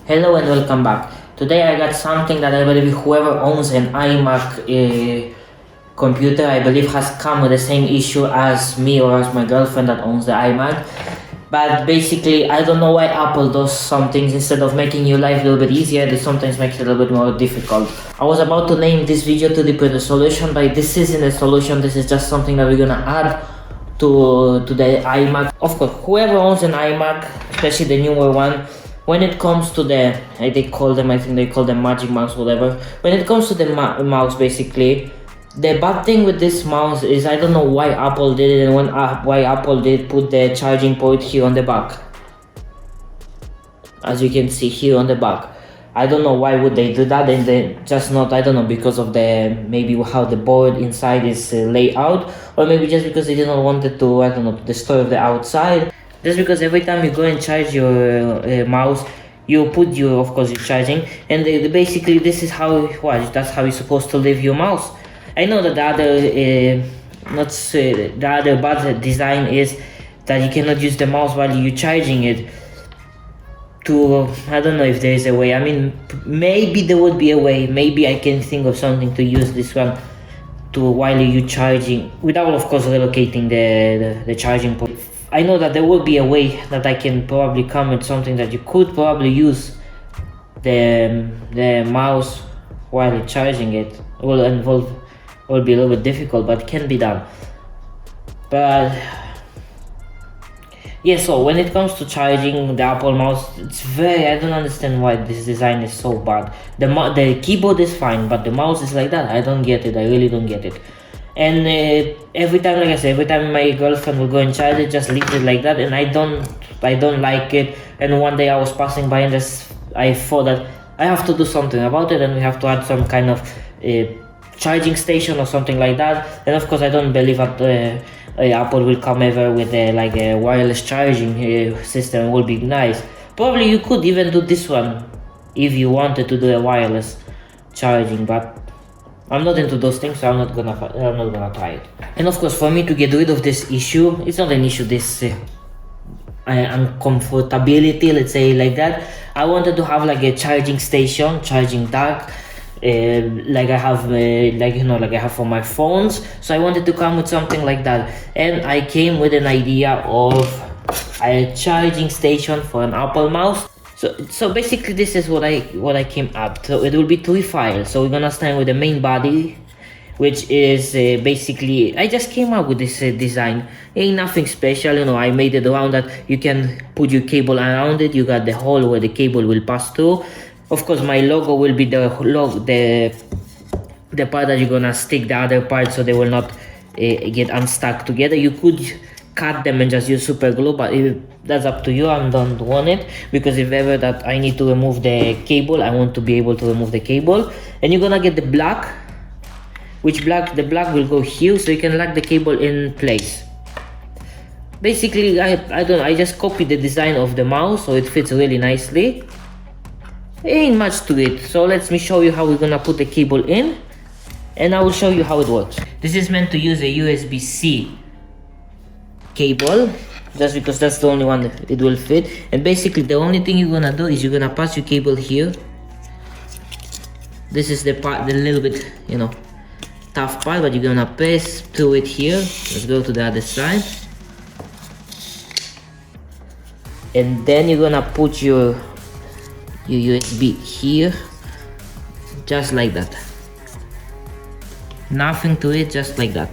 Hello and welcome back. Today I got something that I believe whoever owns an iMac computer, I believe has come with the same issue as me or as my girlfriend that owns the iMac. But basically, I don't know why Apple does some things instead of making your life a little bit easier, they sometimes make it a little bit more difficult. I was about to name this video to the solution, but this isn't a solution, this is just something that we're gonna add to the iMac. Of course, whoever owns an iMac, especially the newer one, when it comes to the, I think they call them magic mouse, whatever. When it comes to the mouse, basically, the bad thing with this mouse is I don't know why Apple did it, and why Apple did put the charging port here on the back. As you can see here on the back. I don't know why would they do that, and they just not, I don't know, because of the, maybe how the board inside is laid out, or maybe just because they didn't want it to, I don't know, to destroy the outside. Just because every time you go and charge your mouse, you put your, of course, your charging, and basically this is how it was. That's how you're supposed to leave your mouse. I know that the other bad design is that you cannot use the mouse while you're charging it. I don't know if there is a way. I mean, maybe there would be a way. Maybe I can think of something to use this one to while you're charging, without, of course, relocating the charging port. I know that there will be a way that I can probably come with something that you could probably use the mouse while you're charging it. It will be a little bit difficult, but it can be done. But yeah, so when it comes to charging the Apple mouse, it's I don't understand why this design is so bad. The keyboard is fine, but the mouse is like that. I don't get it. I really don't get it. And every time, like I said, every time my girlfriend will go and charge it, just leave it like that, and I don't like it. And one day I was passing by and I thought that I have to do something about it, and we have to add some kind of charging station or something like that. And of course, I don't believe that Apple will come ever with a wireless charging system. It will be nice. Probably you could even do this one if you wanted to do a wireless charging, but I'm not into those things, so I'm not gonna try it. And of course, for me to get rid of this issue, it's not an issue, this uncomfortability, let's say like that. I wanted to have like a charging station, charging dock, like I have for my phones. So I wanted to come with something like that, and I came with an idea of a charging station for an Apple mouse. So basically this is what I came up. So it will be 3 files. So we're gonna start with the main body, which is basically, I just came up with this design. Ain't nothing special, you know. I made it around that you can put your cable around it. You got the hole where the cable will pass through. Of course, my logo will be the part that you're gonna stick the other part, so they will not get unstuck together. You could cut them and just use super glue, but that's up to you. I don't want it, because if ever that I need to remove the cable, I want to be able to remove the cable. And you're gonna get the black, the black will go here, so you can lock the cable in place. Basically, I just copied the design of the mouse, so it fits really nicely. Ain't much to it. So let me show you how we're gonna put the cable in, and I will show you how it works. This is meant to use a USB-C cable, just because that's the only one that it will fit. And basically the only thing you're gonna do is you're gonna pass your cable here. This is the part, the little bit, you know, tough part, but you're gonna pass through it here. Let's go to the other side, and then you're gonna put your USB here, just like that. Nothing to it, just like that.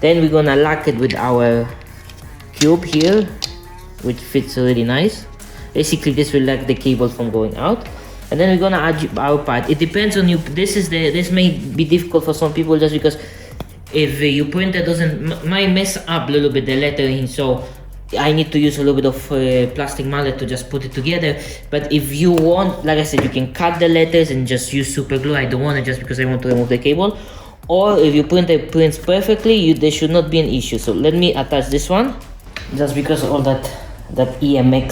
Then we're gonna lock it with our cube here, which fits really nice. Basically this will lock the cable from going out. And then we're gonna add our part. It depends on you. This may be difficult for some people, just because if your printer might mess up a little bit the lettering, so I need to use a little bit of plastic mallet to just put it together. But if you want, like I said, you can cut the letters and just use super glue. I don't want it, just because I want to remove the cable. Or if your printer prints perfectly, there should not be an issue. So let me attach this one, just because all that imac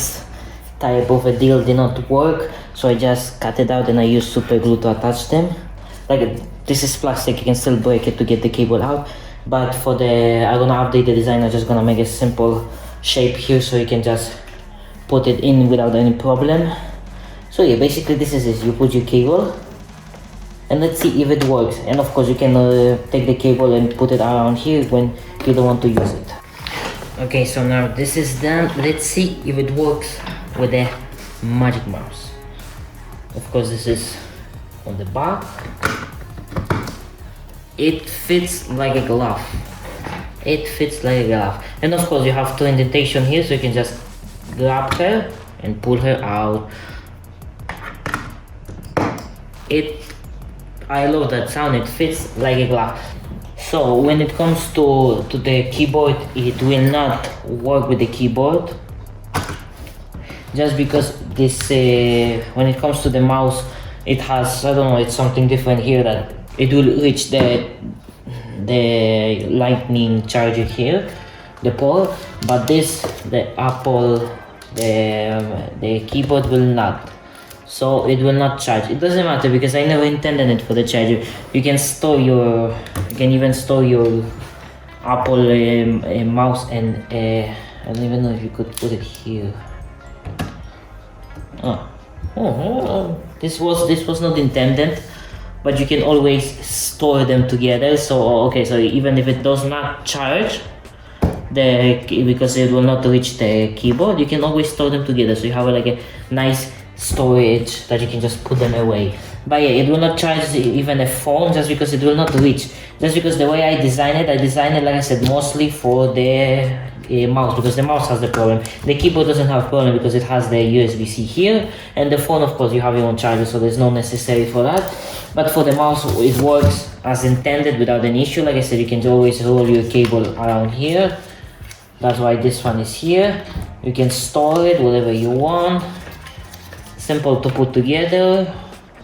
type of a deal did not work, so I just cut it out and I use super glue to attach them. Like, this is plastic, you can still break it to get the cable out, but I'm gonna update the design. I'm just gonna make a simple shape here, so you can just put it in without any problem. So yeah, basically this is it. You put your cable and let's see if it works. And of course you can take the cable and put it around here when you don't want to use it. Okay, so now this is done. Let's see if it works with the magic mouse. Of course this is on the back. It fits like a glove. It fits like a glove. And of course you have two indentation here, so you can just grab her and pull her out. I love that sound. It fits like a glove. So when it comes to the keyboard, it will not work with the keyboard, just because this when it comes to the mouse, it has, I don't know, it's something different here, that it will reach the lightning charger here, the port, but this, the Apple, the keyboard will not. So it will not charge. It doesn't matter because I never intended it for the charger. You can store your, you can even store your Apple mouse, and I don't even know if you could put it here. This was not intended, but you can always store them together. So okay, so even if it does not charge because it will not reach the keyboard, you can always store them together, so you have like a nice storage that you can just put them away. But yeah, it will not charge even a phone, just because it will not reach. Just because the way I designed it, like I said, mostly for the mouse, because the mouse has the problem. The keyboard doesn't have problem because it has the USB-C here, and the phone, of course, you have your own charger, so there's no necessary for that. But for the mouse, it works as intended without an issue. Like I said, you can always roll your cable around here. That's why this one is here. You can store it whatever you want. Simple to put together.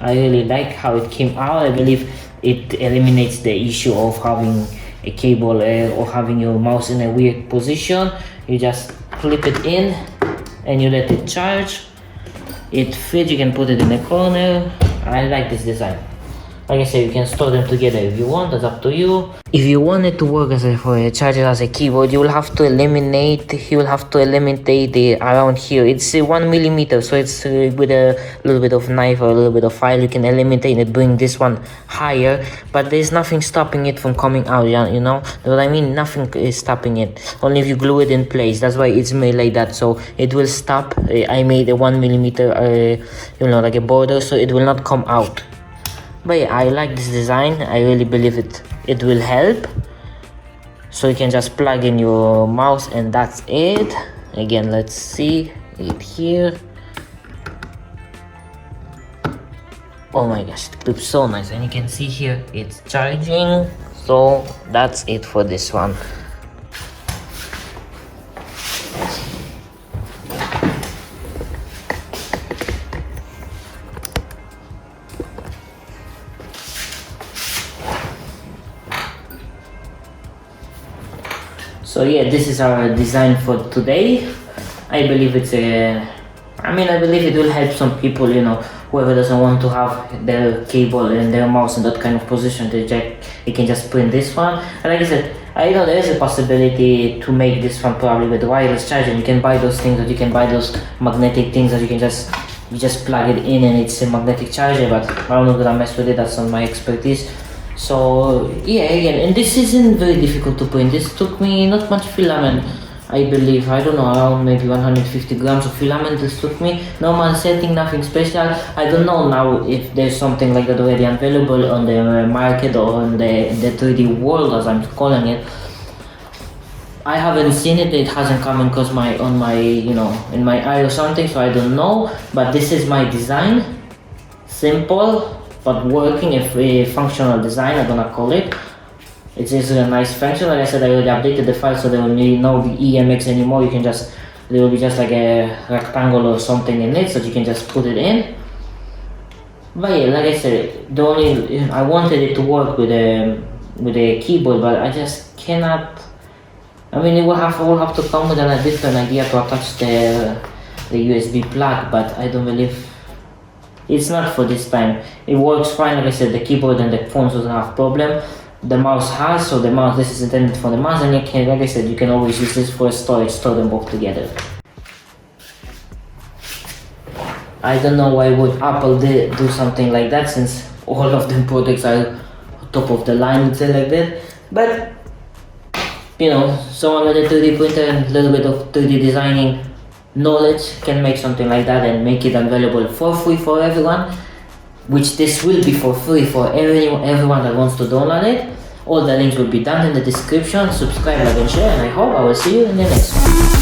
I really like how it came out. I believe it eliminates the issue of having a cable or having your mouse in a weird position. You just clip it in and you let it charge. It fits. You can put it in a corner. I like this design. Like I said, you can store them together if you want. That's up to you. If you want it to work for a charger as a keyboard, you will have to eliminate the around here. It's 1 millimeter, so it's with a little bit of knife or a little bit of file, you can eliminate it, bring this one higher, but there's nothing stopping it from coming out. You know what I mean? Nothing is stopping it, only if you glue it in place. That's why it's made like that, so it will stop. I made a 1 millimeter like a border, so it will not come out. But yeah, I like this design. I really believe it will help. So you can just plug in your mouse and that's it. Again, let's see it here. Oh my gosh, it looks so nice, and you can see here it's charging. So that's it for this one. So yeah, this is our design for today. I believe I believe it will help some people, whoever doesn't want to have their cable and their mouse in that kind of position, you can just print this one. And like I said, I know there is a possibility to make this one probably with wireless charging. You can buy those things, or you can buy those magnetic things that you just plug it in and it's a magnetic charger, but I'm not gonna mess with it, that's not my expertise. So yeah, again, and this isn't very difficult to print. This took me not much filament, I believe, I don't know, around maybe 150 grams of filament this took me. Normal setting, nothing special. I don't know now if there's something like that already available on the market or on the 3D world, as I'm calling it. I haven't seen it. It hasn't come across in my eye or something, so I don't know. But this is my design. Simple but working, a functional design, I'm gonna call it. It is a nice function. Like I said, I already updated the file, so there will be no imac anymore. There will be just like a rectangle or something in it, so you can just put it in. But yeah, like I said, I wanted it to work with a keyboard, but I just cannot. I mean, it will have to come with a different idea to attach the USB plug, but I don't believe it's not for this time. It works fine. Like I said, the keyboard and the phone doesn't have problem. The mouse has, so this is intended for the mouse, and like I said, you can always use this for storage, store them both together. I don't know why would Apple do something like that, since all of the products are top of the line, let's say like that. But you know, someone with a 3D printer and a little bit of 3D designing knowledge can make something like that and make it available for free for everyone, which this will be for free for everyone that wants to download it. All the links will be down in the description. Subscribe, like and share, and I hope I will see you in the next one.